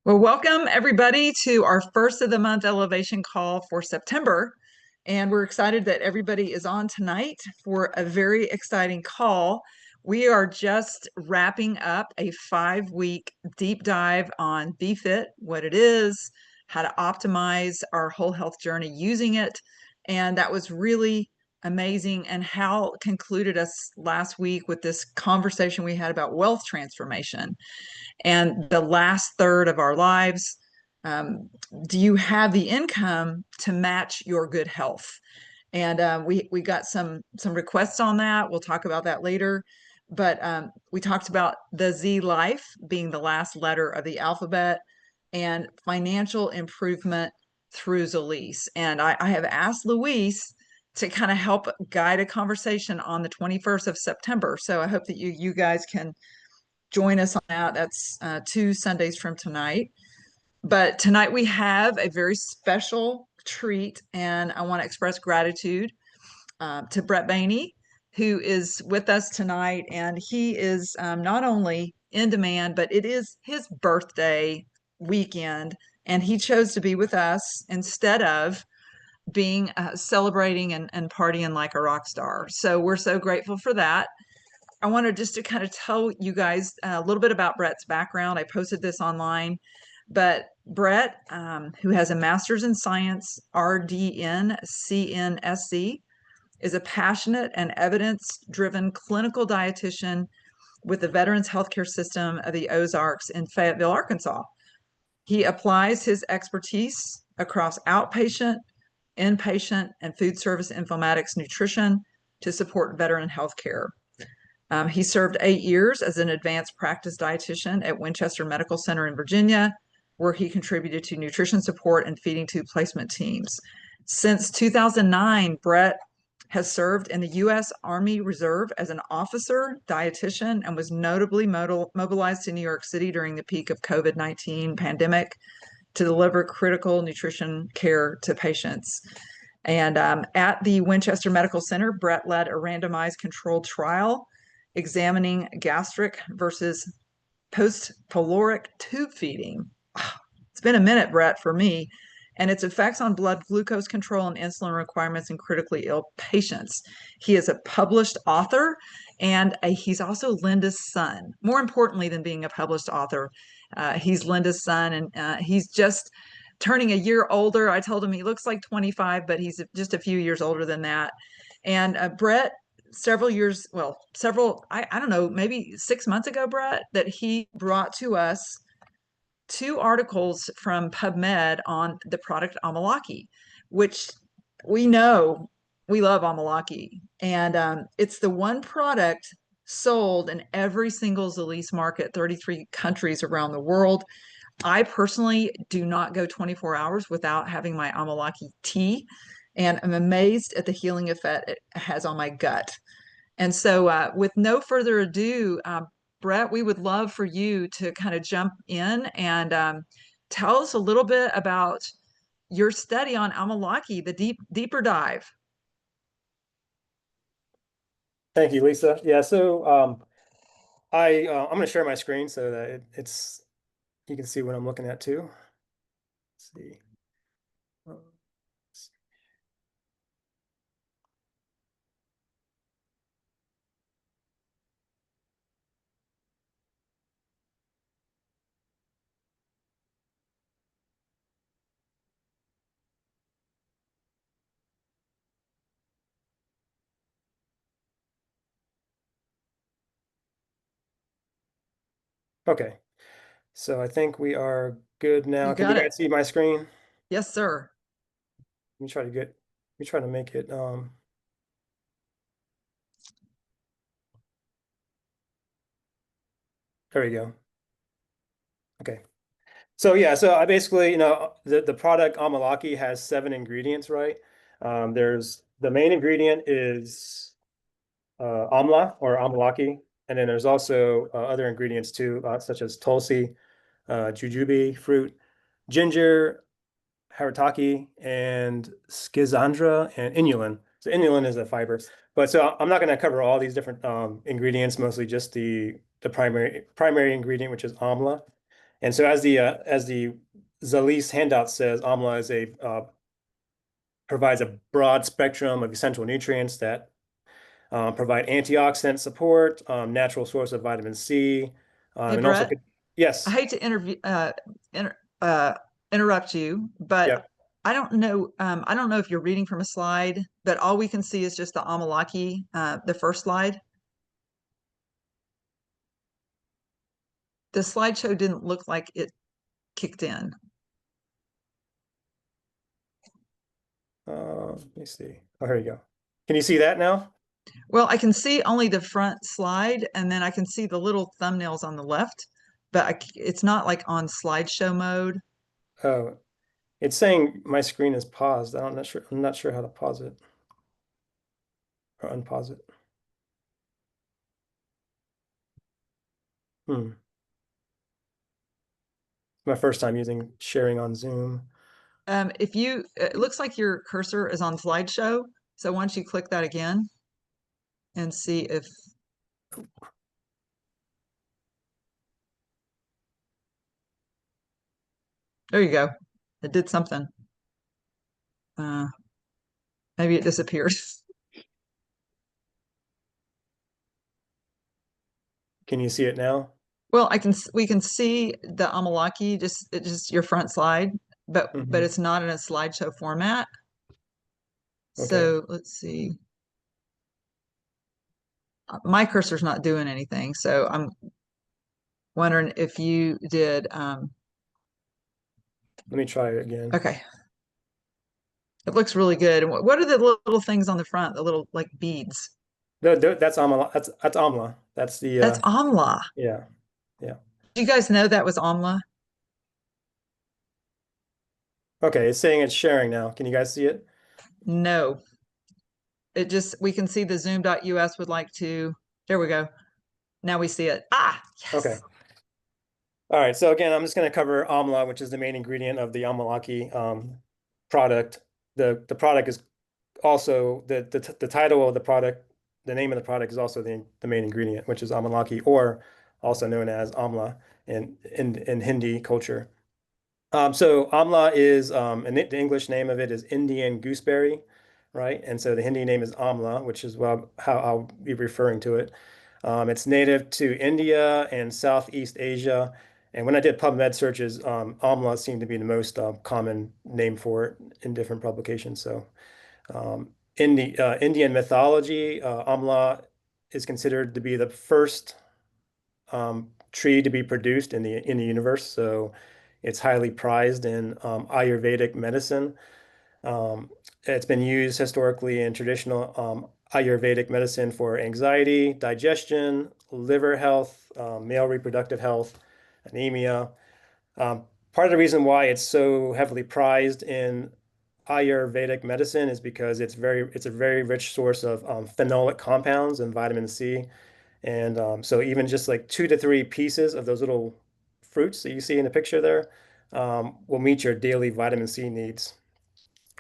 Well, welcome everybody to our first of the month elevation call for September. And we're excited that everybody is on tonight for a very exciting call. We are just wrapping up a 5-week deep dive on BeFit, what it is, how to optimize our whole health journey using it. And that was really amazing. And Hal concluded us last week with this conversation we had about wealth transformation and the last third of our lives. Do you have the income to match your good health? And we got some requests on that. We'll talk about that later. But we talked about the Z life being the last letter of the alphabet and financial improvement through Zalise. And I have asked Luis to kind of help guide a conversation on the 21st of September. So I hope that you guys can join us on that. That's 2 Sundays from tonight. But tonight we have a very special treat, and I want to express gratitude to Brett Bainey, who is with us tonight. And he is not only in demand, but it is his birthday weekend, and he chose to be with us instead of being celebrating and partying like a rock star. So we're so grateful for that. I wanted just to kind of tell you guys a little bit about Brett's background. I posted this online, but Brett, who has a master's in science, RDN, CNSC, is a passionate and evidence-driven clinical dietitian with the Veterans Healthcare System of the Ozarks in Fayetteville, Arkansas. He applies his expertise across outpatient, inpatient, and food service informatics nutrition to support veteran healthcare. He served 8 years as an advanced practice dietitian at Winchester Medical Center in Virginia, where he contributed to nutrition support and feeding tube placement teams. Since 2009, Brett has served in the U.S. Army Reserve as an officer dietitian and was notably mobilized to New York City during the peak of COVID-19 pandemic to deliver critical nutrition care to patients. And at the Winchester Medical Center, Brett led a randomized controlled trial examining gastric versus post-caloric tube feeding. It's been a minute, Brett, for me, and its effects on blood glucose control and insulin requirements in critically ill patients. He is a published author, and he's also Linda's son. More importantly than being a published author, he's Linda's son, and he's just turning a year older. I told him he looks like 25, but he's just a few years older than that. And Brett, I don't know, maybe 6 months ago, Brett, that he brought to us 2 articles from PubMed on the product Amalaki, which we know we love Amalaki. And it's the one product sold in every single Zalise market, 33 countries around the world. I personally do not go 24 hours without having my Amalaki tea, and I'm amazed at the healing effect it has on my gut. And so with no further ado, Brett, we would love for you to kind of jump in and tell us a little bit about your study on Amalaki, the deeper dive. Thank you, Lisa. Yeah, so I'm going to share my screen so that you can see what I'm looking at too. Let's see. Okay, so I think we are good now. Can you guys see my screen? Yes, sir. Let me try to make it there we go. Okay. So yeah, so I basically, the product Amalaki has 7 ingredients, right? There's the main ingredient is amla or Amalaki, and then there's also other ingredients too, such as tulsi, jujube fruit, ginger, haritaki, and schizandra, and inulin. So inulin is a fiber. But so I'm not going to cover all these different ingredients, mostly just the primary ingredient, which is amla. And so as the Zalise handout says, amla is a provides a broad spectrum of essential nutrients that provide antioxidant support, natural source of vitamin C, Hey, and also Brett, could, I yes, hate to inter interrupt you, but yep. I don't know if you're reading from a slide, but all we can see is just the Amalaki, the first slide. The slideshow didn't look like it kicked in. Let me see. Oh, here you go. Can you see that now? Well, I can see only the front slide, and then I can see the little thumbnails on the left, but it's not like on slideshow mode. Oh, it's saying my screen is paused. I'm not sure how to pause it or unpause it. Hmm. My first time using sharing on Zoom. It looks like your cursor is on slideshow. So once you click that again and see if, there you go. It did something. Uh, Maybe it disappeared. Can you see it now? Well, we can see the Amalaki, just your front slide, but Hmm. it's not in a slideshow format. Okay. So let's see. My cursor's not doing anything, so I'm wondering if you did. Let me try it again. Okay, it looks really good. And what are the little things on the front? The little like beads. That's Amla. That's Amla. That's the That's amla. yeah. Yeah. Do you guys know that was amla? Okay, it's saying it's sharing now. Can you guys see it? No, it just we can see the zoom.us would like to. There we go. Now we see it. Ah, Okay. yes. All right. So again, I'm just going to cover amla, which is the main ingredient of the Amalaki product. The product is also the title of the product, the name of the product is also the main ingredient, which is Amalaki, or also known as amla in Hindi culture. So amla is and the English name of it is Indian gooseberry, right? And so the Hindi name is amla, which is how I'll be referring to it. It's native to India and Southeast Asia. And when I did PubMed searches, amla seemed to be the most common name for it in different publications. So in the Indian mythology, amla is considered to be the first tree to be produced in the universe. So it's highly prized in Ayurvedic medicine. Um, it's been used historically in traditional Ayurvedic medicine for anxiety, digestion, liver health, male reproductive health, anemia. Um, Part of the reason why it's so heavily prized in Ayurvedic medicine is because it's a very rich source of phenolic compounds and vitamin C. And so even just like 2 to 3 pieces of those little fruits that you see in the picture there will meet your daily vitamin C needs,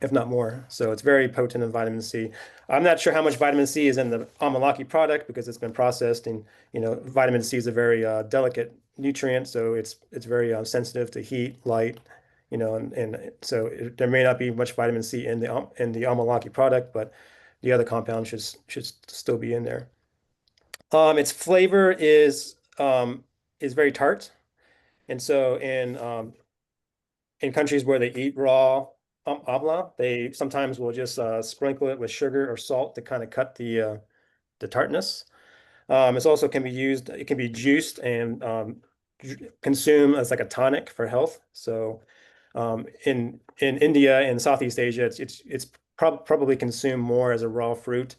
if not more. So it's very potent in vitamin C. I'm not sure how much vitamin C is in the Amalaki product because it's been processed, and vitamin C is a very delicate nutrient, so it's very sensitive to heat, light, and so there may not be much vitamin C in the Amalaki product, but the other compounds should still be in there. Its flavor is very tart, and so in countries where they eat raw amla, they sometimes will just sprinkle it with sugar or salt to kind of cut the tartness. It also can be used. It can be juiced and consumed as like a tonic for health. So in India and Southeast Asia, it's probably consumed more as a raw fruit,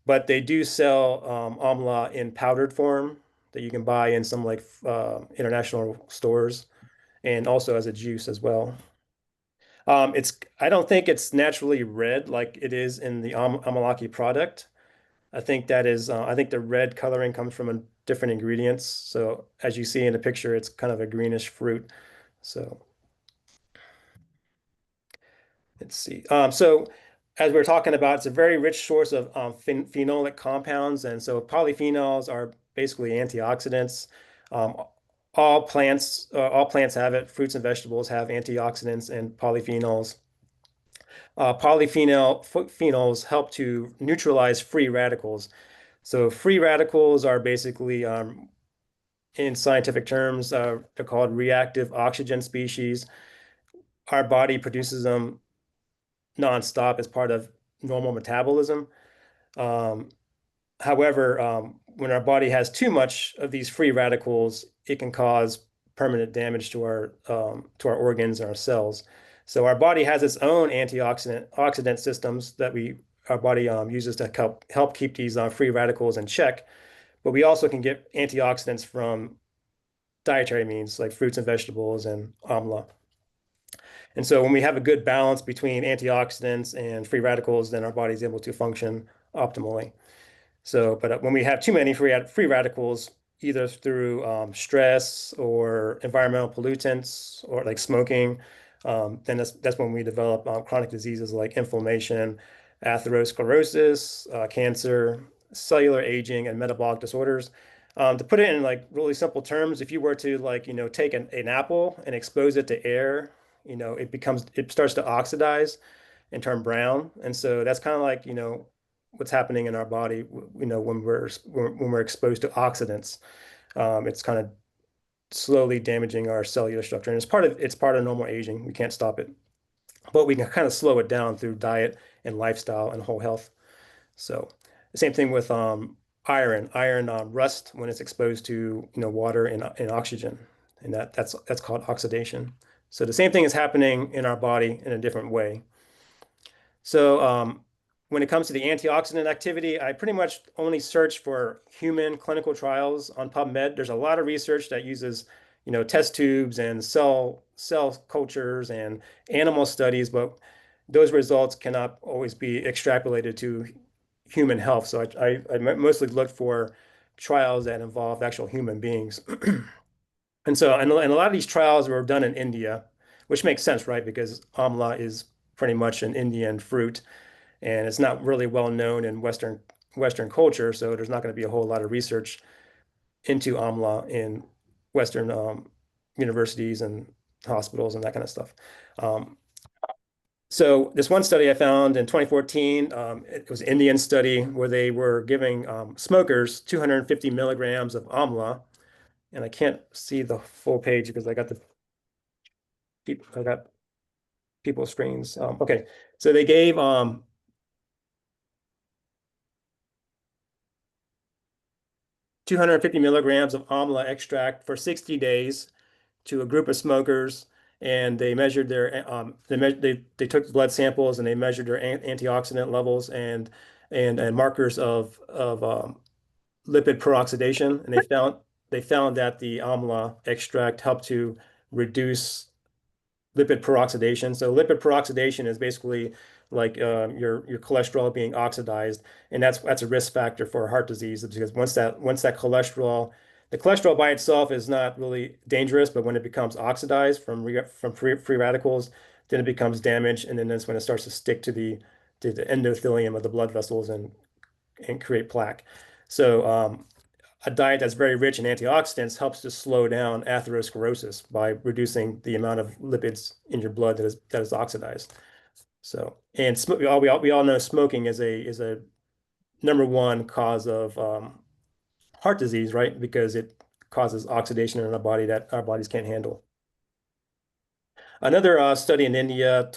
but they do sell amla in powdered form that you can buy in some like international stores, and also as a juice as well. I don't think it's naturally red like it is in the Amalaki product. I think the red coloring comes from different ingredients. So as you see in the picture, it's kind of a greenish fruit. So let's see. So as we are talking about, it's a very rich source of phenolic compounds. And so polyphenols are basically antioxidants. Um, all plants have it. Fruits and vegetables have antioxidants and polyphenols. Polyphenols help to neutralize free radicals. So free radicals are basically, in scientific terms, they're called reactive oxygen species. Our body produces them nonstop as part of normal metabolism. Um, However, when our body has too much of these free radicals, it can cause permanent damage to our organs and our cells. So our body has its own antioxidant systems that our body uses to help keep these free radicals in check. But we also can get antioxidants from dietary means like fruits and vegetables and amla. And so when we have a good balance between antioxidants and free radicals, then our body is able to function optimally. So, but when we have too many free radicals, either through stress or environmental pollutants or like smoking, then that's when we develop chronic diseases like inflammation, atherosclerosis, cancer, cellular aging, and metabolic disorders. To put it in like really simple terms, if you were to like, take an apple and expose it to air, it starts to oxidize and turn brown. And so that's kind of like, what's happening in our body, when we're exposed to oxidants. It's kind of slowly damaging our cellular structure, and it's part of normal aging. We can't stop it, but we can kind of slow it down through diet and lifestyle and whole health. So the same thing with iron. Iron rust when it's exposed to water and oxygen, and that's called oxidation. So the same thing is happening in our body in a different way. So when it comes to the antioxidant activity, I pretty much only search for human clinical trials on PubMed. There's a lot of research that uses, test tubes and cell cultures and animal studies, but those results cannot always be extrapolated to human health. So I mostly look for trials that involve actual human beings. And a lot of these trials were done in India, which makes sense, right? Because amla is pretty much an Indian fruit, and it's not really well known in Western culture. So there's not going to be a whole lot of research into amla in Western universities and hospitals and that kind of stuff. Um, so this one study I found in 2014, it was an Indian study where they were giving smokers 250 milligrams of amla, and I can't see the full page because I got people's screens. Okay, so they gave 250 milligrams of amla extract for 60 days to a group of smokers, and they measured they took blood samples and they measured their antioxidant levels and markers of lipid peroxidation, and they found that the amla extract helped to reduce lipid peroxidation. So lipid peroxidation is basically like your cholesterol being oxidized, and that's a risk factor for heart disease because once that the cholesterol by itself is not really dangerous, but when it becomes oxidized from free radicals, then it becomes damaged, and then that's when it starts to stick to the endothelium of the blood vessels and create plaque. So a diet that's very rich in antioxidants helps to slow down atherosclerosis by reducing the amount of lipids in your blood that is oxidized. So, and we all know smoking is a number one cause of heart disease, right? Because it causes oxidation in our body that our bodies can't handle. Another study in India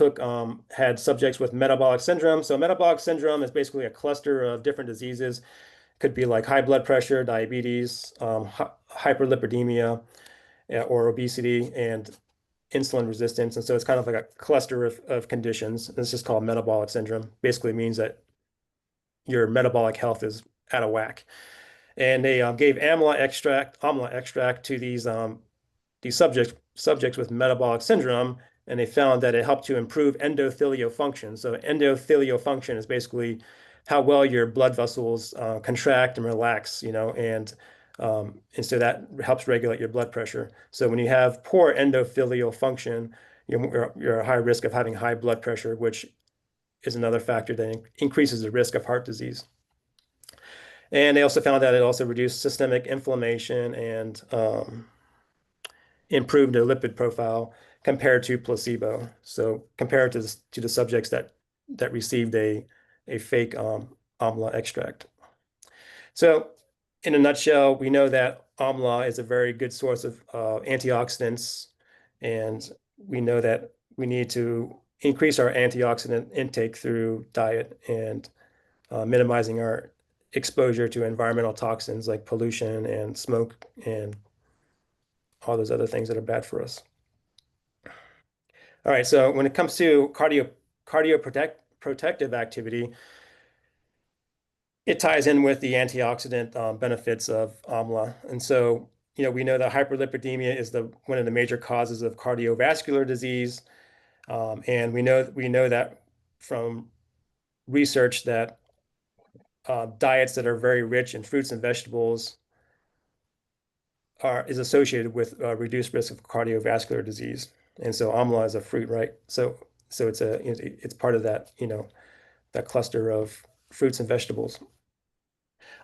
had subjects with metabolic syndrome. So metabolic syndrome is basically a cluster of different diseases. Could be like high blood pressure, diabetes, hyperlipidemia, or obesity, and insulin resistance. And so it's kind of like a cluster of conditions. And it's just called metabolic syndrome. Basically means that your metabolic health is out of whack. And they gave amla extract to these subjects with metabolic syndrome, and they found that it helped to improve endothelial function. So endothelial function is basically how well your blood vessels contract and relax, and so that helps regulate your blood pressure. So when you have poor endothelial function, you're at high risk of having high blood pressure, which is another factor that increases the risk of heart disease. And they also found that it also reduced systemic inflammation and improved their lipid profile compared to placebo. So compared to the subjects that received a fake amla extract. So in a nutshell, we know that amla is a very good source of antioxidants, and we know that we need to increase our antioxidant intake through diet and minimizing our exposure to environmental toxins like pollution and smoke and all those other things that are bad for us. All right, so when it comes to protective activity, it ties in with the antioxidant benefits of amla. And so, we know that hyperlipidemia is one of the major causes of cardiovascular disease. And we know that from research that diets that are very rich in fruits and vegetables is associated with reduced risk of cardiovascular disease. And so amla is a fruit, right? So it's part of that, that cluster of fruits and vegetables.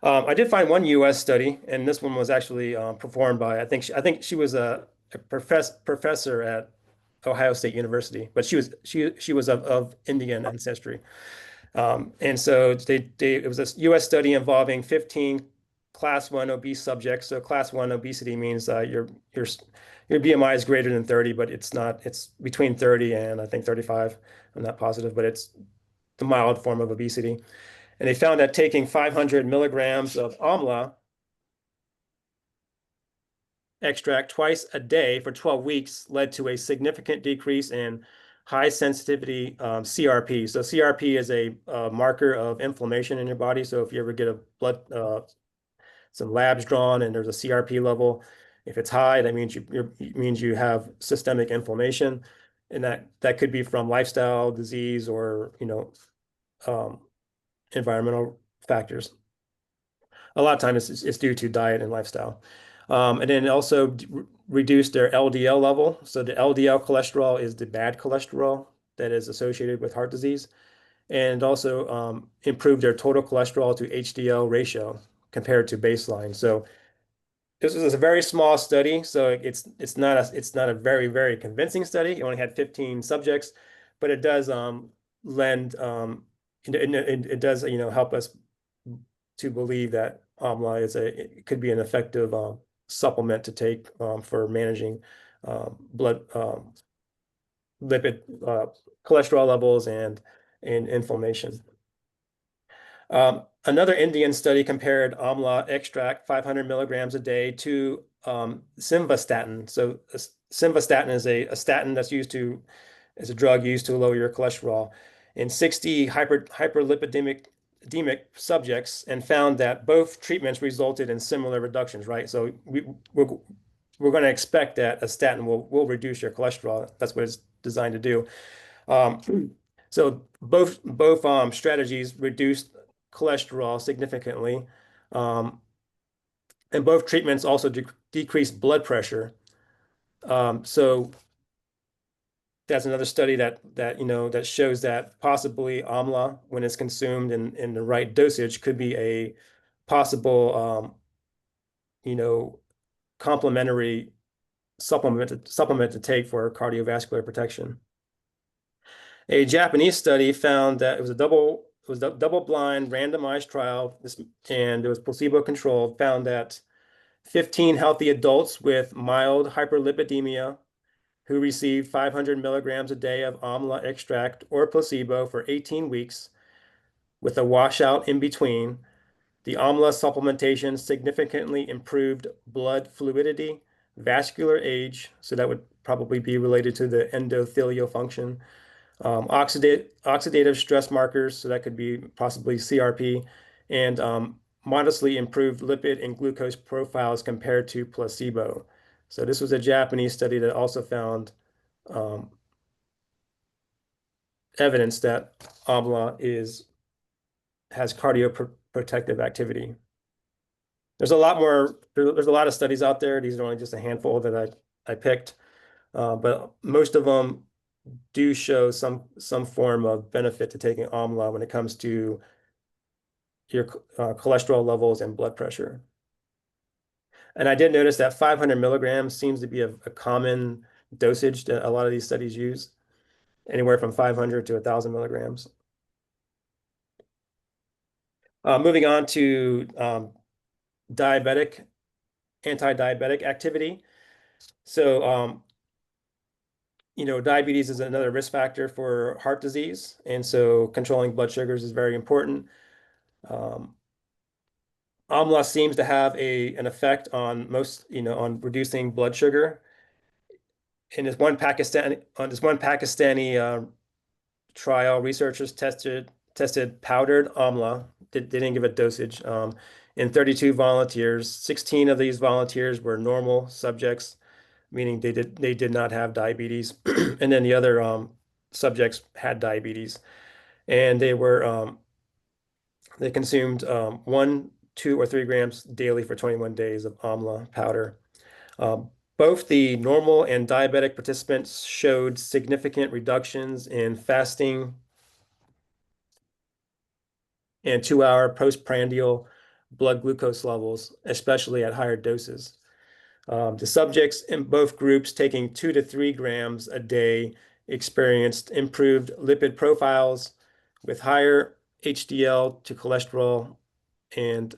I did find one U.S. study, and this one was actually performed by I think she was a professor at Ohio State University, but she was of Indian ancestry. And so it was a U.S. study involving 15 class 1 obese subjects. So class 1 obesity means your BMI is greater than 30, but it's not. It's between 30 and I think 35. I'm not positive, but it's the mild form of obesity. And they found that taking 500 milligrams of amla extract twice a day for 12 weeks led to a significant decrease in high sensitivity CRP. So CRP is a marker of inflammation in your body. So if you ever get some labs drawn and there's a CRP level, if it's high, that means you have systemic inflammation, and that could be from lifestyle disease or environmental factors. A lot of times it's due to diet and lifestyle. And then it also reduced their LDL level. So the LDL cholesterol is the bad cholesterol that is associated with heart disease, and also improved their total cholesterol to HDL ratio compared to baseline. So this was a very small study, so it's not a very, very convincing study. It only had 15 subjects, but it does lend it does help us to believe that amla it could be an effective supplement to take for managing blood lipid cholesterol levels and inflammation. Another Indian study compared amla extract 500 milligrams a day to simvastatin. So simvastatin is a statin that's as a drug used to lower your cholesterol in 60 hyperlipidemic subjects, and found that both treatments resulted in similar reductions, right? So we're going to expect that a statin will reduce your cholesterol. That's what it's designed to do. So both strategies reduced cholesterol significantly, and both treatments also decreased blood pressure. So that's another study that shows that possibly amla, when it's consumed in the right dosage, could be a possible complementary supplement to take for cardiovascular protection. A Japanese study found that it was a double-blind randomized trial, and it was placebo-controlled, found that 15 healthy adults with mild hyperlipidemia who received 500 milligrams a day of amla extract or placebo for 18 weeks with a washout in between, the amla supplementation significantly improved blood fluidity, vascular age, so that would probably be related to the endothelial function, oxidative stress markers, so that could be possibly CRP, and modestly improved lipid and glucose profiles compared to placebo. So this was a Japanese study that also found evidence that amla has cardioprotective activity. There's a lot more. There's a lot of studies out there. These are only just a handful that I picked, but most of them do show some form of benefit to taking amla when it comes to your cholesterol levels and blood pressure. And I did notice that 500 milligrams seems to be a common dosage that a lot of these studies use, anywhere from 500 to 1,000 milligrams. Moving on to diabetic, anti-diabetic activity. So, diabetes is another risk factor for heart disease. And so controlling blood sugars is very important. Um, Amla seems to have an effect on on reducing blood sugar. In this one Pakistani trial, researchers tested powdered amla. They didn't give a dosage. In 32 volunteers, 16 of these volunteers were normal subjects, meaning they did not have diabetes, and then the other subjects had diabetes, and they consumed 1, 2, or 3 grams daily for 21 days of amla powder. Um, Both the normal and diabetic participants showed significant reductions in fasting and 2-hour postprandial blood glucose levels, especially at higher doses. The subjects in both groups taking 2 to 3 grams a day experienced improved lipid profiles with higher HDL to cholesterol and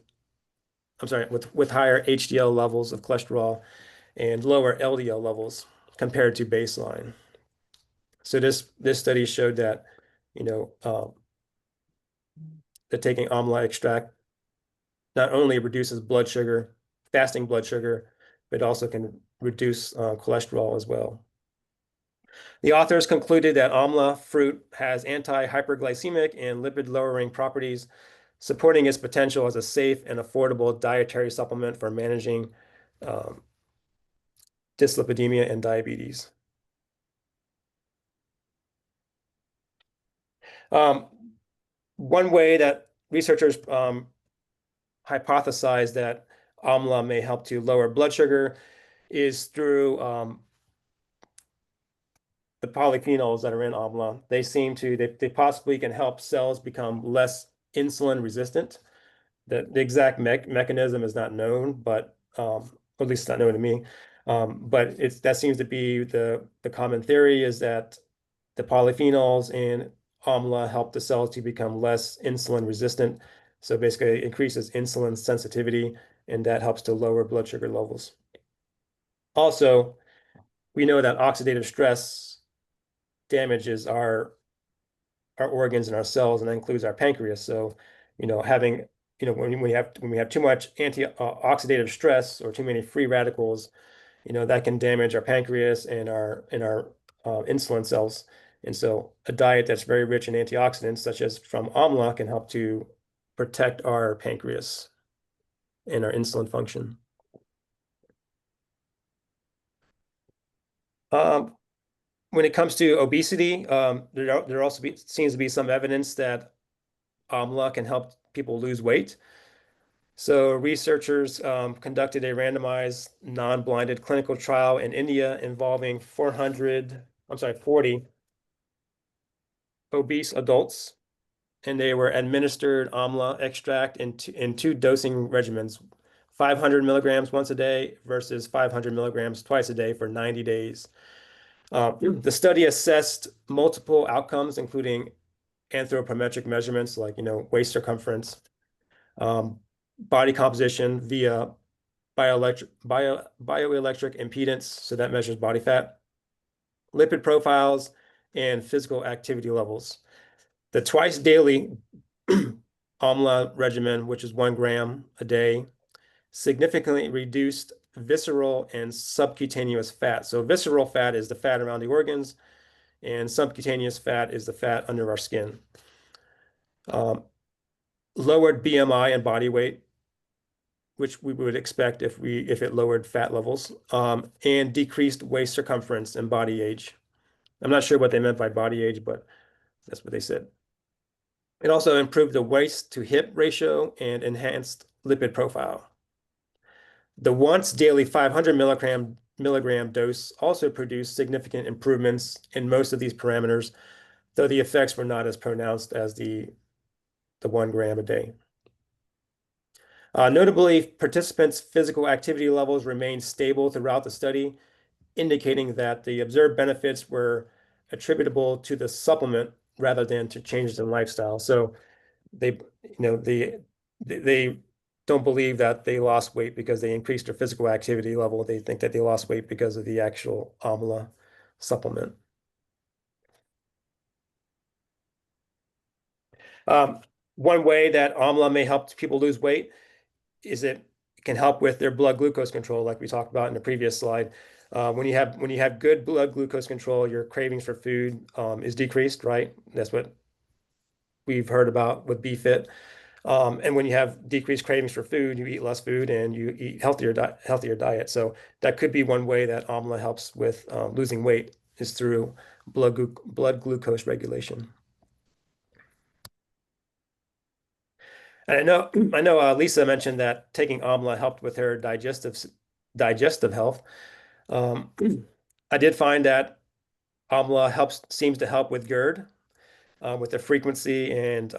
with higher HDL levels of cholesterol and lower LDL levels compared to baseline. So this study showed that, you know, that taking amla extract not only reduces blood sugar, fasting blood sugar, but also can reduce cholesterol as well. The authors concluded that amla fruit has anti-hyperglycemic and lipid-lowering properties, supporting its potential as a safe and affordable dietary supplement for managing um, dyslipidemia and diabetes. Um, One way that researchers hypothesize that amla may help to lower blood sugar is through the polyphenols that are in amla. They possibly can help cells become less insulin resistant. The exact mechanism is not known, but or at least it's not known to me. But that seems to be the common theory is that the polyphenols in amla help the cells to become less insulin resistant. So basically, it increases insulin sensitivity, and that helps to lower blood sugar levels. Also, we know that oxidative stress damages our organs and our cells, and that includes our pancreas. So, having when we have too much antioxidative stress or too many free radicals, that can damage our pancreas and our insulin cells. And so a diet that's very rich in antioxidants, such as from amla, can help to protect our pancreas and our insulin function. Um, when it comes to obesity, there also seems to be some evidence that amla can help people lose weight. So researchers conducted a randomized, non-blinded clinical trial in India involving 40 obese adults, and they were administered amla extract in two dosing regimens, 500 milligrams once a day versus 500 milligrams twice a day for 90 days. The study assessed multiple outcomes, including anthropometric measurements like, waist circumference, body composition via bioelectric impedance, so that measures body fat, lipid profiles, and physical activity levels. The twice daily amla regimen, which is 1 gram a day, significantly reduced visceral and subcutaneous fat. So visceral fat is the fat around the organs, and subcutaneous fat is the fat under our skin. Lowered BMI and body weight, which we would expect if it lowered fat levels, and decreased waist circumference and body age. I'm not sure what they meant by body age, but that's what they said. It also improved the waist to hip ratio and enhanced lipid profile. The once daily 500 milligram dose also produced significant improvements in most of these parameters, though the effects were not as pronounced as the 1 gram a day. Notably, participants' physical activity levels remained stable throughout the study, indicating that the observed benefits were attributable to the supplement rather than to changes in lifestyle. So they, they don't believe that they lost weight because they increased their physical activity level. They think that they lost weight because of the actual amla supplement. Um, One way that amla may help people lose weight is it can help with their blood glucose control, like we talked about in the previous slide. When you have good blood glucose control, your cravings for food is decreased, right? That's what we've heard about with BFit. And when you have decreased cravings for food, you eat less food and you eat healthier diet. So that could be one way that amla helps with losing weight is through blood glucose regulation. And I know Lisa mentioned that taking amla helped with her digestive health. Um, I did find that amla seems to help with GERD, with the frequency and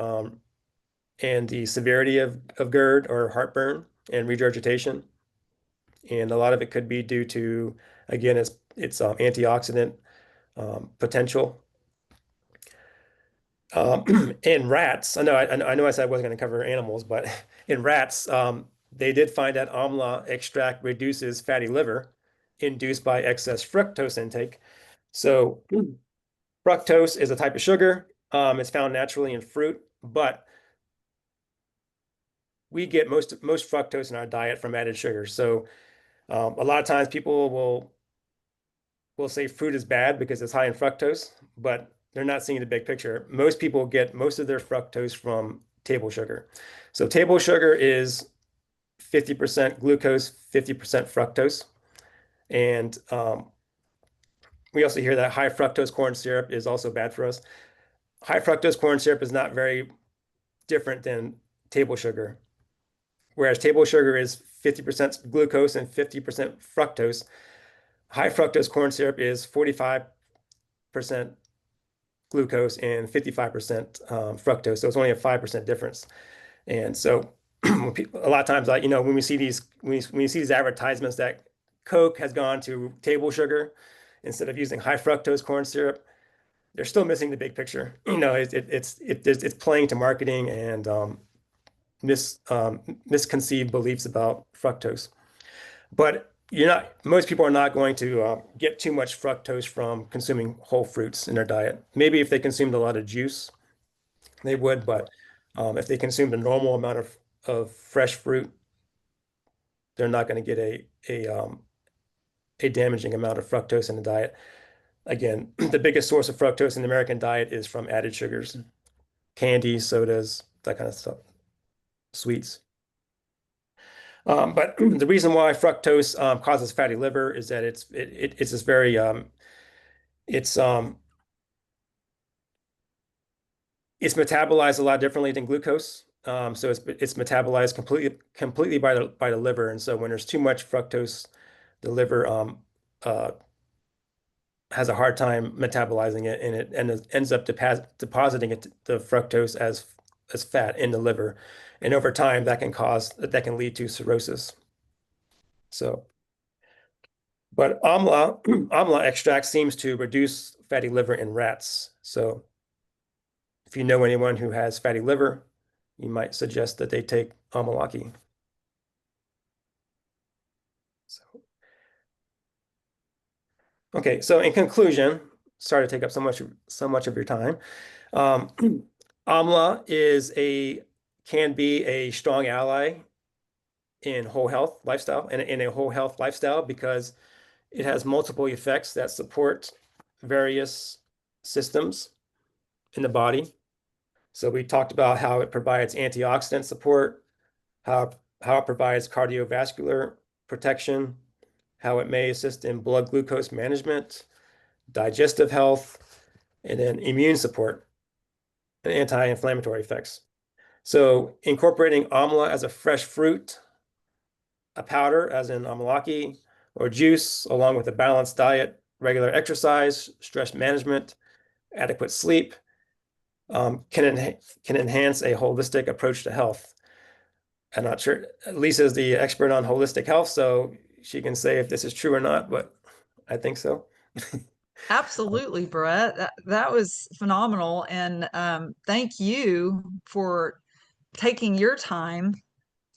the severity of GERD or heartburn and regurgitation. And a lot of it could be due to, again, its antioxidant potential. In rats, I know I said I wasn't going to cover animals, but in rats, they did find that amla extract reduces fatty liver induced by excess fructose intake. So fructose is a type of sugar. It's found naturally in fruit, but we get most fructose in our diet from added sugar. So a lot of times people will say fruit is bad because it's high in fructose, but they're not seeing the big picture. Most people get most of their fructose from table sugar. So table sugar is 50% glucose, 50% fructose. And we also hear that high fructose corn syrup is also bad for us. High fructose corn syrup is not very different than table sugar. Whereas table sugar is 50% glucose and 50% fructose, high fructose corn syrup is 45% glucose and 55% fructose. So it's only a 5% difference. And so a lot of times, when we see these advertisements that Coke has gone to table sugar instead of using high fructose corn syrup, they're still missing the big picture. It's playing to marketing and misconceived beliefs about fructose. But most people are not going to get too much fructose from consuming whole fruits in their diet. Maybe if they consumed a lot of juice, they would, but if they consumed a normal amount of fresh fruit, they're not going to get a damaging amount of fructose in the diet. Again, the biggest source of fructose in the American diet is from added sugars, candies, sodas, that kind of stuff, sweets. But the reason why fructose causes fatty liver is that it's this very it's it's metabolized a lot differently than glucose. So it's metabolized completely by the liver, and so when there's too much fructose, the liver has a hard time metabolizing it, and it ends up depositing the fructose as fat in the liver, and over time that can lead to cirrhosis. So. But amla extract seems to reduce fatty liver in rats. So if you know anyone who has fatty liver, you might suggest that they take Amalaki. So, okay, so in conclusion, sorry to take up so much of your time. Um, Amla can be a strong ally in whole health lifestyle and in a whole health lifestyle because it has multiple effects that support various systems in the body. So we talked about how it provides antioxidant support, how it provides cardiovascular protection, how it may assist in blood glucose management, digestive health, and then immune support and anti-inflammatory effects. So incorporating amla as a fresh fruit, a powder as in amalaki, or juice, along with a balanced diet, regular exercise, stress management, adequate sleep, can enhance a holistic approach to health. I'm not sure. Lisa's the expert on holistic health, so she can say if this is true or not, but I think so. Absolutely, Brett. That was phenomenal. And thank you for taking your time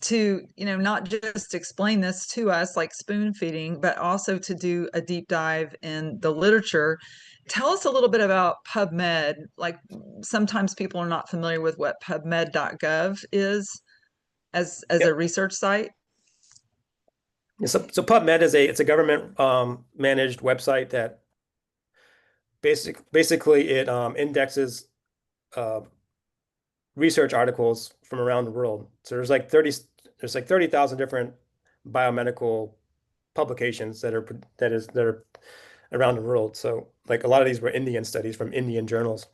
to, not just explain this to us like spoon feeding, but also to do a deep dive in the literature. Tell us a little bit about PubMed. Like sometimes people are not familiar with what PubMed.gov is as a Yep. research site. So PubMed is a government managed website that basically it indexes uh, research articles from around the world. So there's like 30,000 different biomedical publications that are around the world. So like a lot of these were Indian studies from Indian journals.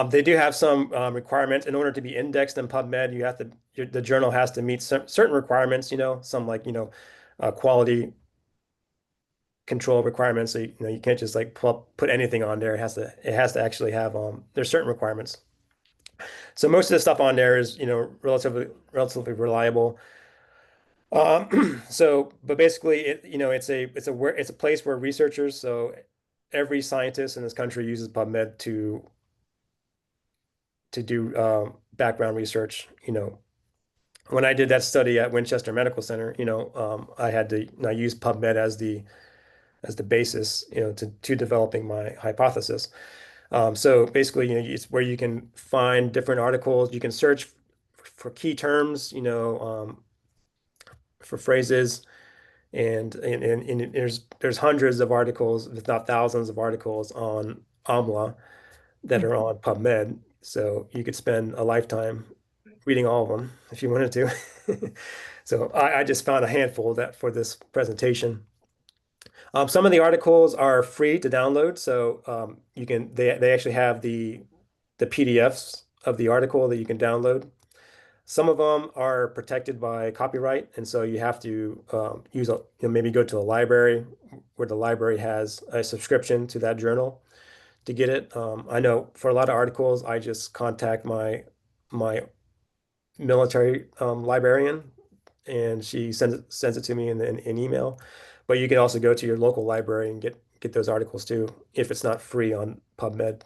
They do have some requirements in order to be indexed in PubMed. The journal has to meet certain requirements, some like, quality control requirements. So, you can't just like put anything on there. It has to actually have, there's certain requirements. So most of the stuff on there is, relatively reliable. But basically, it's a place where researchers, so every scientist in this country uses PubMed to do background research. When I did that study at Winchester Medical Center, I used PubMed as the basis, to developing my hypothesis. So basically, it's where you can find different articles. You can search for key terms, for phrases, and there's hundreds of articles, if not thousands of articles on AMLA that are on PubMed. So you could spend a lifetime reading all of them if you wanted to. So I just found a handful that for this presentation. Some of the articles are free to download, so they actually have the PDFs of the article that you can download. Some of them are protected by copyright, and so you have to maybe go to a library where the library has a subscription to that journal to get it. I know for a lot of articles, I just contact my military librarian, and she sends it to me in an email. But you can also go to your local library and get those articles too, if it's not free on PubMed.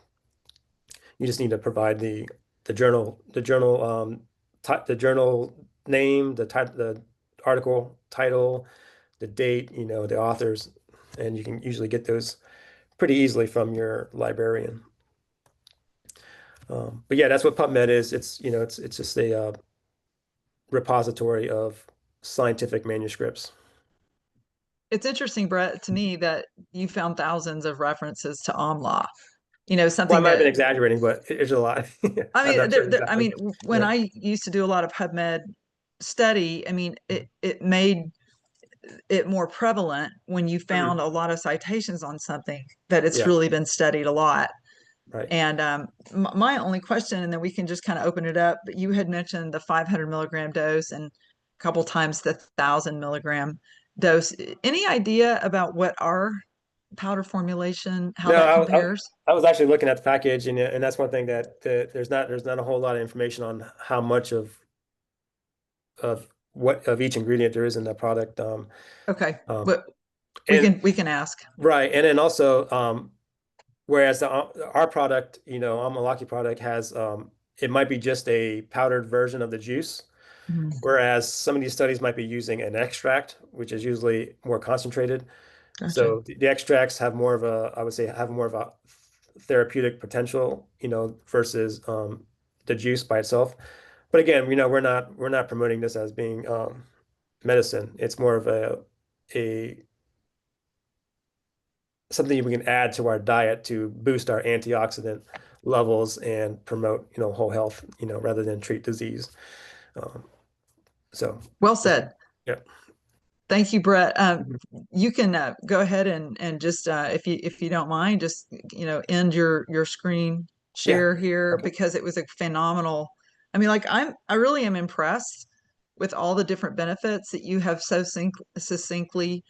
You just need to provide the journal name, the article title, the date, the authors, and you can usually get those pretty easily from your librarian. But yeah, that's what PubMed is. It's just a repository of scientific manuscripts. It's interesting, Brett, to me that you found thousands of references to Amla. Well, I Something might have been that exaggerating, but it's a lot. I I'm mean, not sure I exactly. mean, when Yeah. I used to do a lot of PubMed study, I mean, it made it more prevalent when you found Mhm. a lot of citations on something that it's Yeah. really been studied a lot. Right. And my only question, and then we can just kind of open it up, but you had mentioned the 500 milligram dose and a couple times the 1,000 milligram dose. Any idea about what our powder formulation, how No, that compares? I was actually looking at the package, and that's one thing that there's not a whole lot of information on how much of each ingredient there is in that product. Okay, Um, but and we can ask. right, and then also, whereas our product, Amalaki product has, it might be just a powdered version of the juice, Mhm. whereas some of these studies might be using an extract, which is usually more concentrated. Gotcha. So the extracts have more of I would say, have more of a therapeutic potential, versus the juice by itself. But again, we're not promoting this as being medicine. It's more of a something we can add to our diet to boost our antioxidant levels and promote, whole health, rather than treat disease. Um, so Well just said. yeah. Thank you, Brett. Mhm. You can go ahead and just if you don't mind, just end your screen Yeah. share here Okay. because it was a phenomenal. I mean, like I really am impressed with all the different benefits that you have so succinctly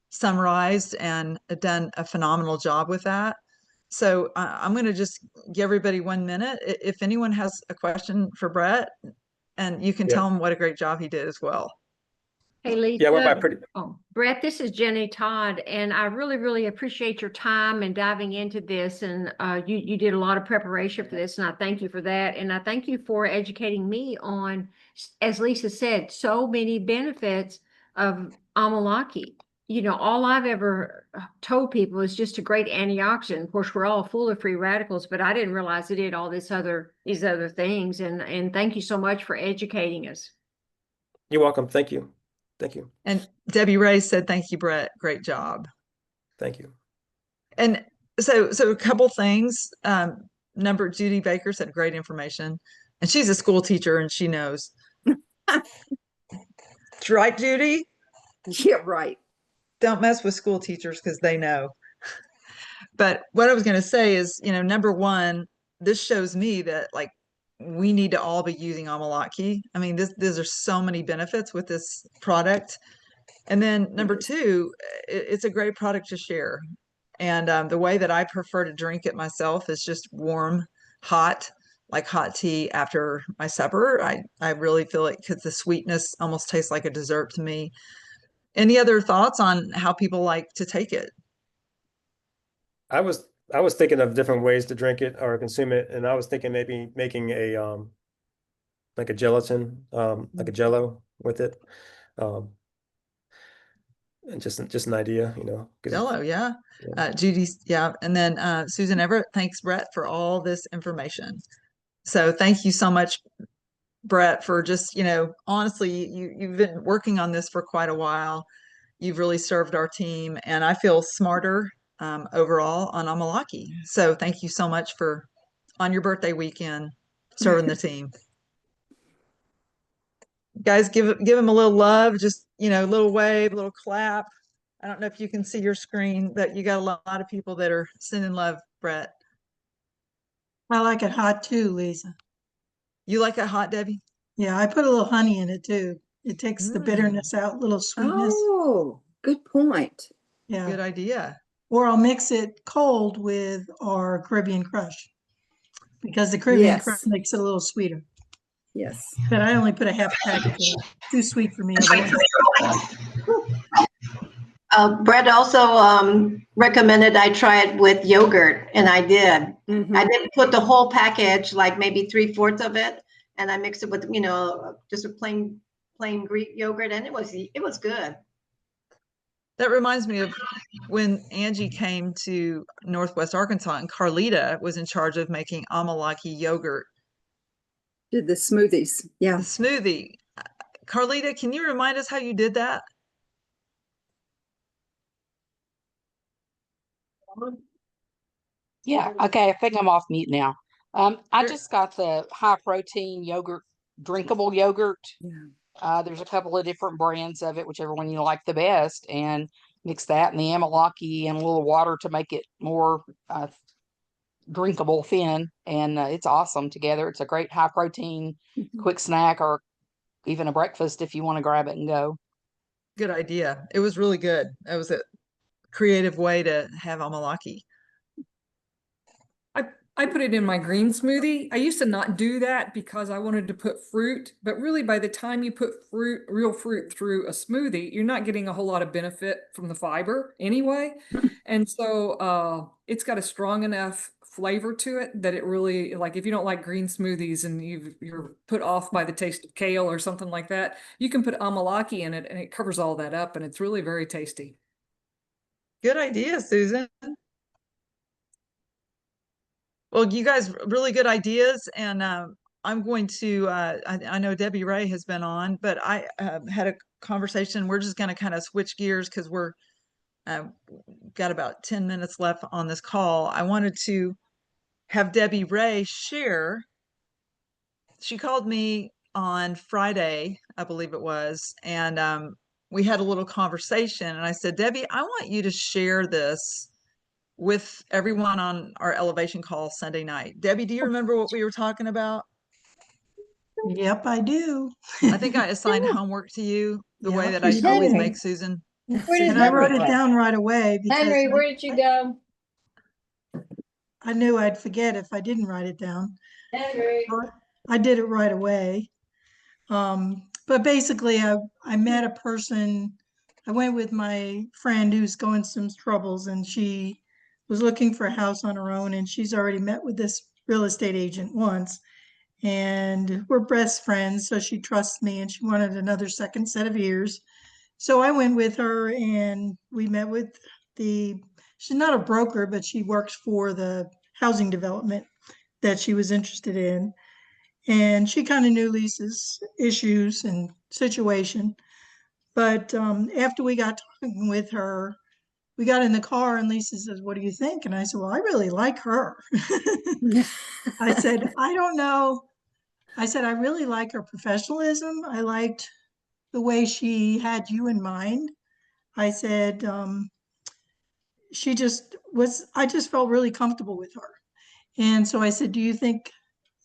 summarized and done a phenomenal job with that. So I'm going to just give everybody 1 minute. If anyone has a question for Brett, and you can Yeah. tell him what a great job he did as well. Hey, Lisa. Yeah, I went by pretty. Oh, Brett, this is Jenny Todd, and I really, really appreciate your time and diving into this. And you did a lot of preparation for this, and I thank you for that. And I thank you for educating me on, as Lisa said, so many benefits of Amalaki. You know, all I've ever told people is just a great antioxidant. Of course, we're all full of free radicals, but I didn't realize it did all these other things. And thank you so much for educating us. You're welcome. Thank you. Thank you. And Debbie Ray said, "Thank you, Brett. Great job." Thank you. And so a couple things. Judy Baker said great information, and she's a school teacher and she knows. Right, Judy? Yeah, right. Don't mess with school teachers because they know. But what I was going to say is, number one, this shows me that like we need to all be using Amalaki. I mean, there's so many benefits with this product. And then number two, it's a great product to share. And the way that I prefer to drink it myself is just warm, hot, like hot tea after my supper. I really feel like because the sweetness almost tastes like a dessert to me. Any other thoughts on how people like to take it? I was thinking of different ways to drink it or consume it, and I was thinking maybe making a like a gelatin, like a jello with it. Um and just an idea, Jello, yeah. Yeah. Judy, yeah. And then Susan Everett, thanks, Brett, for all this information. So thank you so much, Brett, for just, honestly, you've been working on this for quite a while. You've really served our team, and I feel smarter overall on Amalaki. So thank you so much for on your birthday weekend serving the team. Guys, give him a little love, just a little wave, a little clap. I don't know if you can see your screen, but you got a lot of people that are sending love, Brett. I like it hot too, Lisa. You like it hot, Debbie? Yeah, I put a little honey in it too. It takes the bitterness out, a little sweetness. Oh, good point. Yeah. Good idea. Or I'll mix it cold with our Caribbean Crush because the Caribbean Crush Yes. makes it a little sweeter. Yes. But I only put a half packet in. Too sweet for me otherwise. Brett also recommended I try it with yogurt, and I did. Mhm. I didn't put the whole package, like maybe 3/4 of it, and I mixed it with, just a plain Greek yogurt, and it was good. That reminds me of when Angie came to Northwest Arkansas and Carlita was in charge of making Amalaki yogurt, Did the smoothies. the Yeah. smoothie. Carlita, can you remind us how you did that? Yeah, okay, I think I'm off mute now. I Sure. just got the high protein yogurt, drinkable yogurt. Yeah. There's a couple of different brands of it, whichever one you like the best, and mix that in the Amalaki and a little water to make it more drinkable, thin, and it's awesome together. It's a great high protein, quick snack, or even a breakfast if you want to grab it and go. Good idea. It was really good. It was a creative way to have Amalaki. I put it in my green smoothie. I used to not do that because I wanted to put fruit, but really by the time you put real fruit through a smoothie, you're not getting a whole lot of benefit from the fiber anyway. And so it's got a strong enough flavor to it that it really, like if you don't like green smoothies and you're put off by the taste of kale or something like that, you can put Amalaki in it and it covers all that up and it's really very tasty. Good idea, Susan. Well, you guys, really good ideas. And I'm going to, I know Debbie Ray has been on, but I had a conversation. We're just going to kind of switch gears because we're got about 10 minutes left on this call. I wanted to have Debbie Ray share. She called me on Friday, I believe it was, and we had a little conversation. And I said, Debbie, I want you to share this with everyone on our elevation call Sunday night. Debbie, do you remember what we were talking about? Yep, I do. I think I assigned homework to you the way Yep, that I you always did. make Susan. Where Susan And I Everett wrote it look. down right away because Henry, where did you go? I knew I'd forget if I didn't write it down. Henry. I did it right away. But basically I met a person, I went with my friend who's going some troubles, and she was looking for a house on her own, and she's already met with this real estate agent once. And we're best friends, so she trusts me, and she wanted another second set of ears. So I went with her, and we met with she's not a broker, but she works for the housing development that she was interested in. And she kind of knew Lisa's issues and situation. But after we got talking with her, we got in the car, and Lisa says, "What do you think?" And I said, "Well, I really like her." I said, "I don't know." I said, "I really like her professionalism. I liked the way she had you in mind." I said, she just was, I just felt really comfortable with her. And so I said, "Do you think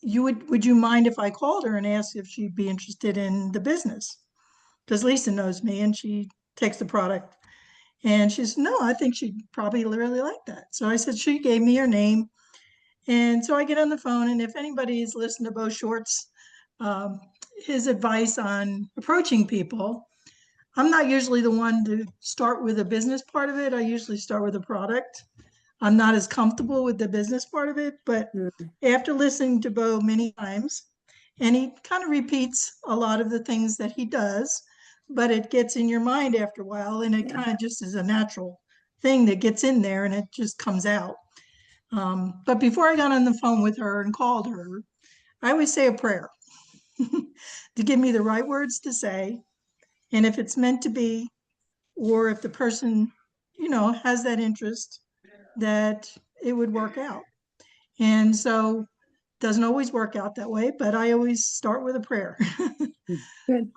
would you mind if I called her and asked if she'd be interested in the business?" Because Lisa knows me and she takes the product. And she said, "No, I think she'd probably really like that." So I said, she gave me her name. And so I get on the phone, and if anybody's listened to Bo Short's, his advice on approaching people, I'm not usually the one to start with the business part of it. I usually start with a product. I'm not as comfortable with the business part of it, but after listening to Bo many times, and he kind of repeats a lot of the things that he does, but it gets in your mind after a while, and it kind of just is a natural thing that gets in there and it just comes out. But before I got on the phone with her and called her, I always say a prayer to give me the right words to say. And if it's meant to be, or if the person, has that interest, that it would work out. And so doesn't always work out that way, but I always start with a prayer. Good.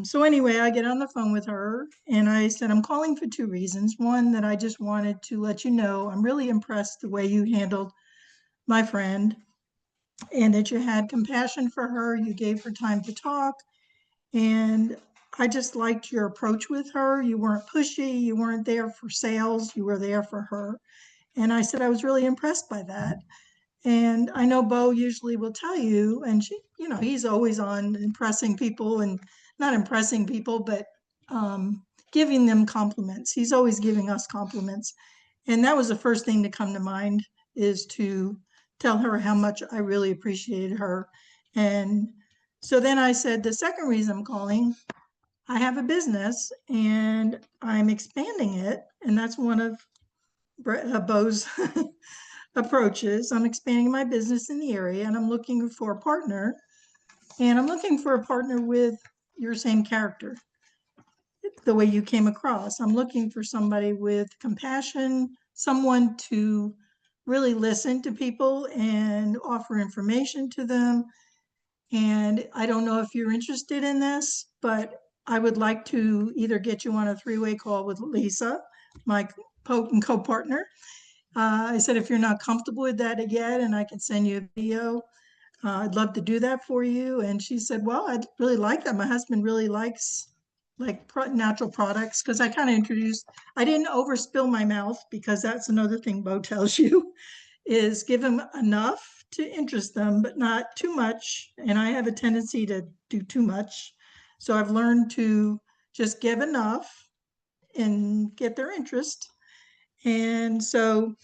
So anyway, I get on the phone with her and I said, "I'm calling for two reasons. One, that I just wanted to let you know I'm really impressed the way you handled my friend, and that you had compassion for her. You gave her time to talk. And I just liked your approach with her. You weren't pushy. You weren't there for sales. You were there for her." And I said, I was really impressed by that. And I know Bo usually will tell you, and he's always on impressing people, and not impressing people, but giving them compliments. He's always giving us compliments. And that was the first thing to come to mind, is to tell her how much I really appreciated her. And so then I said, the second reason I'm calling, I have a business and I'm expanding it. And that's one of Bo's approaches. I'm expanding my business in the area, and I'm looking for a partner. And I'm looking for a partner with your same character, the way you came across. I'm looking for somebody with compassion, someone to really listen to people and offer information to them. And I don't know if you're interested in this, but I would like to either get you on a three-way call with Lisa, my potent co-partner. I said, if you're not comfortable with that yet, and I can send you a video, I'd love to do that for you. And she said, well, I'd really like that. My husband really likes natural products, because I kind of introduced, I didn't overspill my mouth, because that's another thing Bo tells you, is give them enough to interest them, but not too much. And I have a tendency to do too much. So I've learned to just give enough and get their interest. And so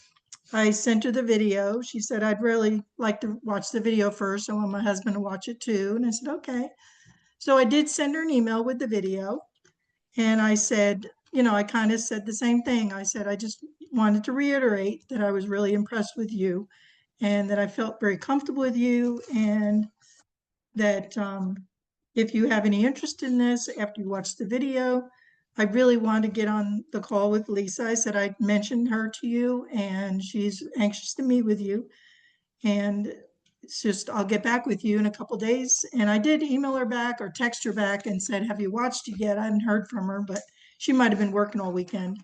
I sent her the video. She said, I'd really like to watch the video first. I want my husband to watch it too. And I said, okay. So I did send her an email with the video. And I said, I kind of said the same thing. I said, I just wanted to reiterate that I was really impressed with you, and that I felt very comfortable with you, and that if you have any interest in this after you watch the video, I really want to get on the call with Lisa. I said I'd mentioned her to you, and she's anxious to meet with you. And it's just, I'll get back with you in a couple days. And I did email her back or text her back and said, have you watched it yet? I hadn't heard from her, but she might have been working all weekend.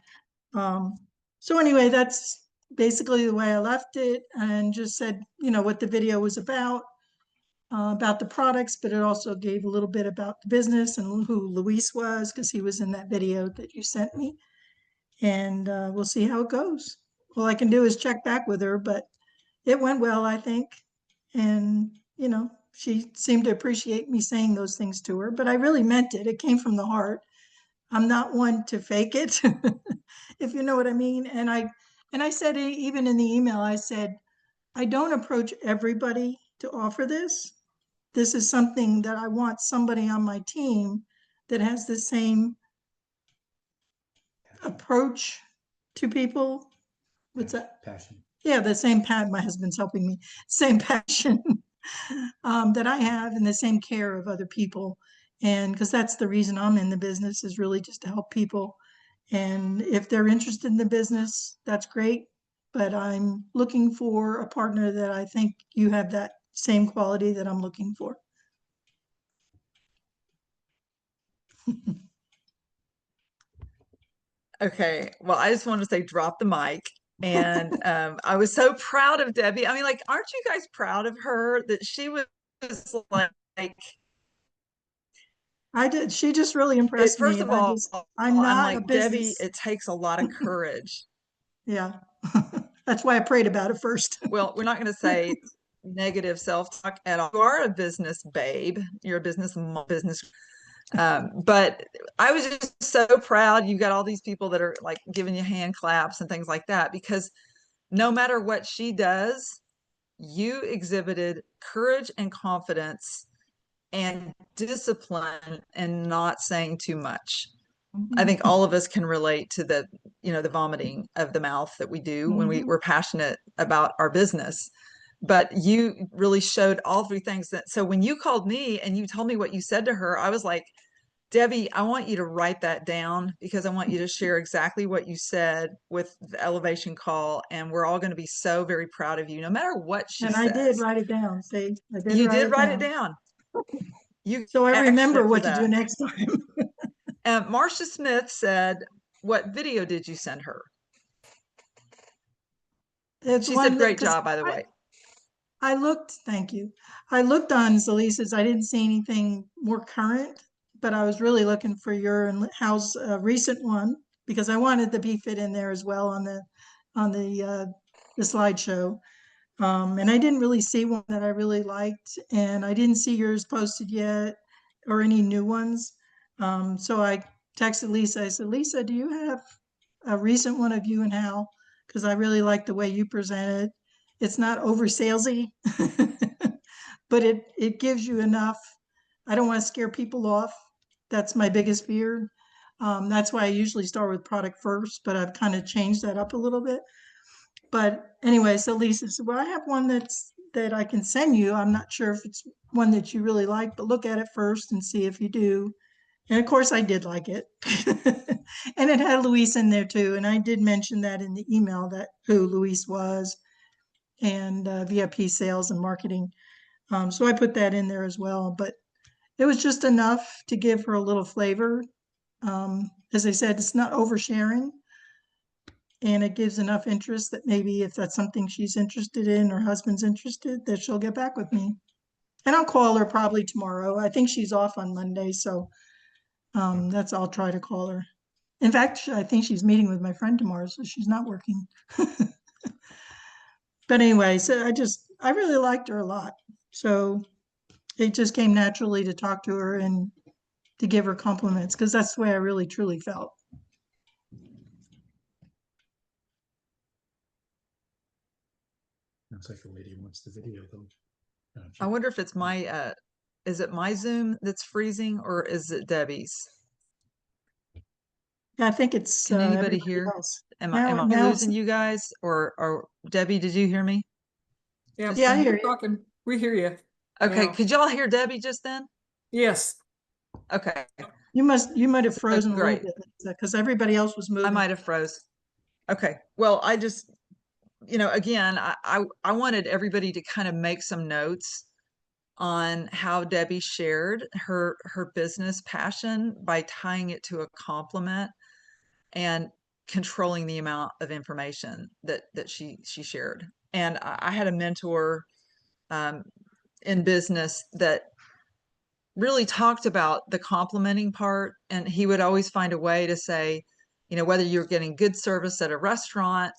So anyway, that's basically the way I left it, and just said, what the video was about the products, but it also gave a little bit about the business and who Luis was, because he was in that video that you sent me. And we'll see how it goes. All I can do is check back with her, but it went well, I think. And, she seemed to appreciate me saying those things to her, but I really meant it. It came from the heart. I'm not one to fake it, if you know what I mean. And I said, even in the email, I said, I don't approach everybody to offer this. This is something that I want somebody on my team that has the same approach to people. What's that? Passion. Yeah, the same my husband's helping me, same passion that I have and the same care of other people. And because that's the reason I'm in the business, is really just to help people. And if they're interested in the business, that's great. But I'm looking for a partner that I think you have that same quality that I'm looking for. Okay, well, I just want to say drop the mic. And I was so proud of Debbie. I mean, like, aren't you guys proud of her that she was like I did. She just really impressed me. first of And all, I'm I'm not a like, Debbie, business. it takes a lot of courage. Yeah. That's why I prayed about it first. Well, we're not going to say negative self-talk at all. You are a business babe. You're a business. But I was just so proud. You got all these people that are like giving you hand claps and things like that, because no matter what she does, you exhibited courage and confidence and discipline and not saying too much. I think all of us can relate to the, the vomiting of the mouth that we do when we're passionate about our business. But you really showed all three things. So when you called me and you told me what you said to her, I was like, Debbie, I want you to write that down, because I want you to share exactly what you said with the elevation call. And we're all going to be so very proud of you, no matter what she And says. I did write it down. See, I did You write did it write down. it down. You So I remember excellent for what to do that. next time. Marcia Smith said, what video did you send her? It's She one said, that- great job, by the way. I looked, thank you. I looked on Zalisa's. I didn't see anything more current, but I was really looking for your and Hal's recent one, because I wanted the BFit in there as well on the slideshow. And I didn't really see one that I really liked, and I didn't see yours posted yet or any new ones. So I texted Lisa. I said, Lisa, do you have a recent one of you and Hal? Because I really like the way you present it. It's not over salesy, but it gives you enough. I don't want to scare people off. That's my biggest fear. That's why I usually start with product first, but I've kind of changed that up a little bit. But anyway, so Lisa said, well, I have one that I can send you. I'm not sure if it's one that you really like, but look at it first and see if you do. And of course I did like it. And it had Luis in there too. And I did mention that in the email, that who Luis was, and VIP sales and marketing. So I put that in there as well, but it was just enough to give her a little flavor. As I said, it's not oversharing. And it gives enough interest that maybe if that's something she's interested in, or husband's interested, that she'll get back with me. And I'll call her probably tomorrow. I think she's off on Monday, so I'll try to call her. In fact, I think she's meeting with my friend tomorrow, so she's not working. But anyway, so I really liked her a lot. So it just came naturally to talk to her and to give her compliments, because that's the way I really truly felt. Looks like the lady wants the video though. I wonder if it's my, is it my Zoom that's freezing, or is it Debbie's? I think it's Can anybody everybody hear? else. Am I losing you guys, or Debbie, did you hear me? Yeah, Yeah, I hear we're you. talking. We hear you. Okay, now. could y'all hear Debbie just then? Yes. Okay, You might have frozen a little great. bit, because everybody else was I moving. might have froze. Okay, well, I just, again, I wanted everybody to kind of make some notes on how Debbie shared her business passion by tying it to a compliment and controlling the amount of information that she shared. And I had a mentor in business that really talked about the complimenting part, and he would always find a way to say, whether you're getting good service at a restaurant,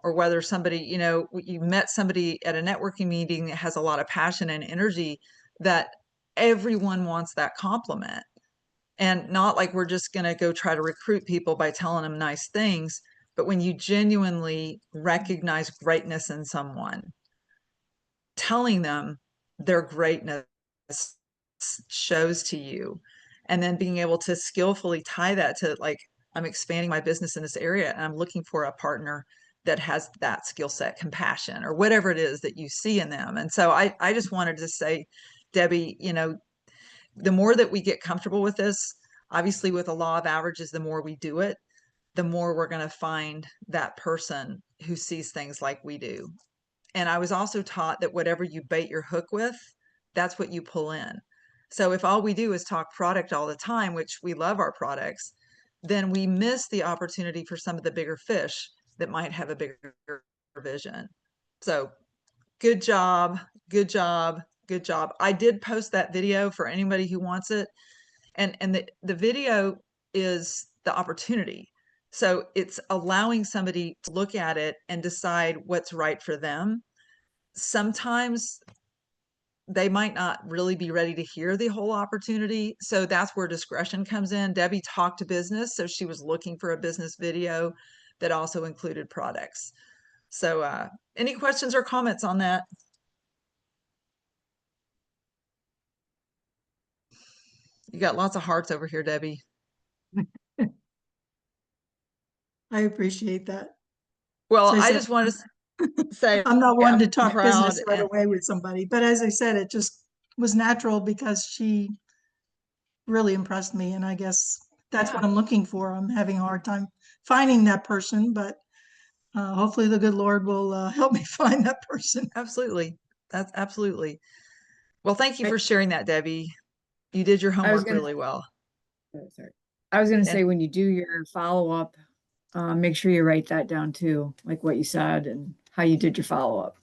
or whether somebody, you met somebody at a networking meeting that has a lot of passion and energy, that everyone wants that compliment. And not like we're just going to go try to recruit people by telling them nice things, but when you genuinely recognize greatness in someone, telling them their greatness shows to you, and then being able to skillfully tie that to, like, I'm expanding my business in this area and I'm looking for a partner that has that skill set, compassion, or whatever it is that you see in them. And so I just wanted to say, Debbie, you know, the more that we get comfortable with this, obviously with a law of averages, the more we do it, the more we're going to find that person who sees things like we do. And I was also taught that whatever you bait your hook with, that's what you pull in. So if all we do is talk product all the time, which we love our products, then we miss the opportunity for some of the bigger fish that might have a bigger vision. So good job, good job, good job. I did post that video for anybody who wants it. And the video is the opportunity. So it's allowing somebody to look at it and decide what's right for them. Sometimes they might not really be ready to hear the whole opportunity. So that's where discretion comes in. Debbie talked to business, so she was looking for a business video that also included products. So any questions or comments on that? You got lots of hearts over here, Debbie. I appreciate that. Well, So I I said- just want to say I'm not one to I'm talk proud business right and- away with somebody, but as I said, it just was natural because she really impressed me. And I guess that's what I'm looking for. I'm having a hard time finding that person, but hopefully the good Lord will help me find that person. Absolutely. That's absolutely. Well, thank you for sharing that, Debbie. You did your homework really well. Oh, sorry. I was going to And- say, when you do your follow-up, make sure you write that down too, like what you said and how you did your follow-up.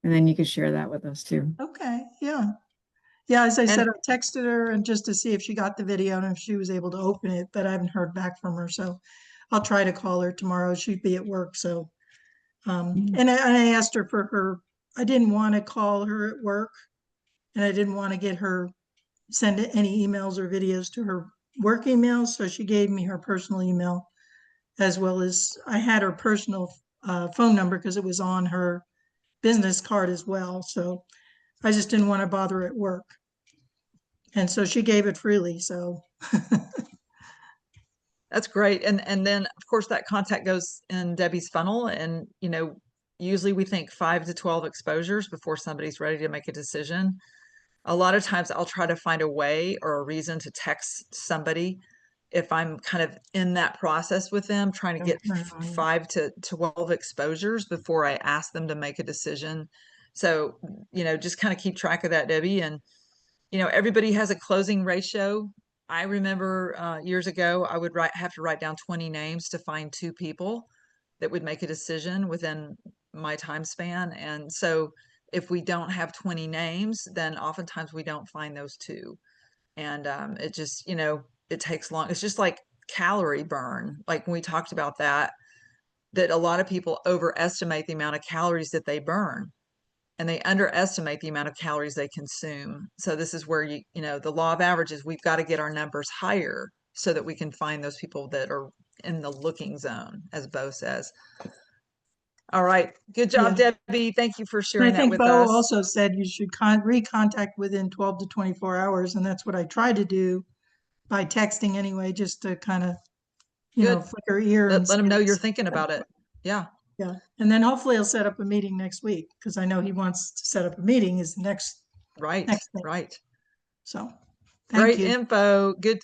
And then you can share that with us too. Okay, yeah. Yeah, as I said, And- I texted her and just to see if she got the video and if she was able to open it, but I haven't heard back from her. So I'll try to call her tomorrow. She'd be at work. So, and I asked her for her, I didn't want to call her at work and I didn't want to get her, send any emails or videos to her work email. So she gave me her personal email, as well as I had her personal phone number because it was on her business card as well. So I just didn't want to bother at work. And so she gave it freely, so. That's great. And then of course that contact goes in Debbie's funnel, and you know, usually we think 5 to 12 exposures before somebody's ready to make a decision. A lot of times I'll try to find a way or a reason to text somebody if I'm kind of in that process with them, trying to get 5 to 12 exposures before I ask them to make a decision. So, you know, just kind of keep track of that, Debbie. And, you know, everybody has a closing ratio. I remember years ago, I would have to write down 20 names to find 2 people that would make a decision within my time span. And so if we don't have 20 names, then oftentimes we don't find those 2. And it just, you know, it takes long. It's just like calorie burn. Like when we talked about that a lot of people overestimate the amount of calories that they burn, and they underestimate the amount of calories they consume. So this is where you know, the law of averages, we've got to get our numbers higher so that we can find those people that are in the looking zone, as Bo says. All right. Good job, Debbie. Thank you for sharing that with us. I think Bo also said you should recontact within 12 to 24 hours. And that's what I tried to do by texting anyway, just to kind of, you know, flick her ear. Let them know you're thinking about it. Yeah. Yeah. And then hopefully he'll set up a meeting next week, because I know he wants to set up a meeting is next. Right. Next thing. Right. So great info. Good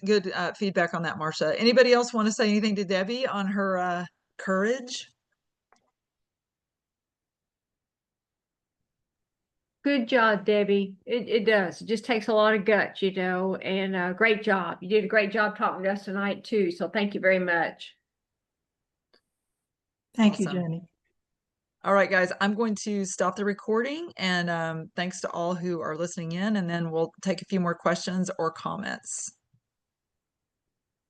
feedback on that, Marcia. Anybody else want to say anything to Debbie on her courage? Good job, Debbie. It does. It just takes a lot of guts, you know, and great job. You did a great job talking to us tonight too. So thank you very much. Thank you, Jenny. All right, guys, I'm going to stop the recording, and thanks to all who are listening in, and then we'll take a few more questions or comments.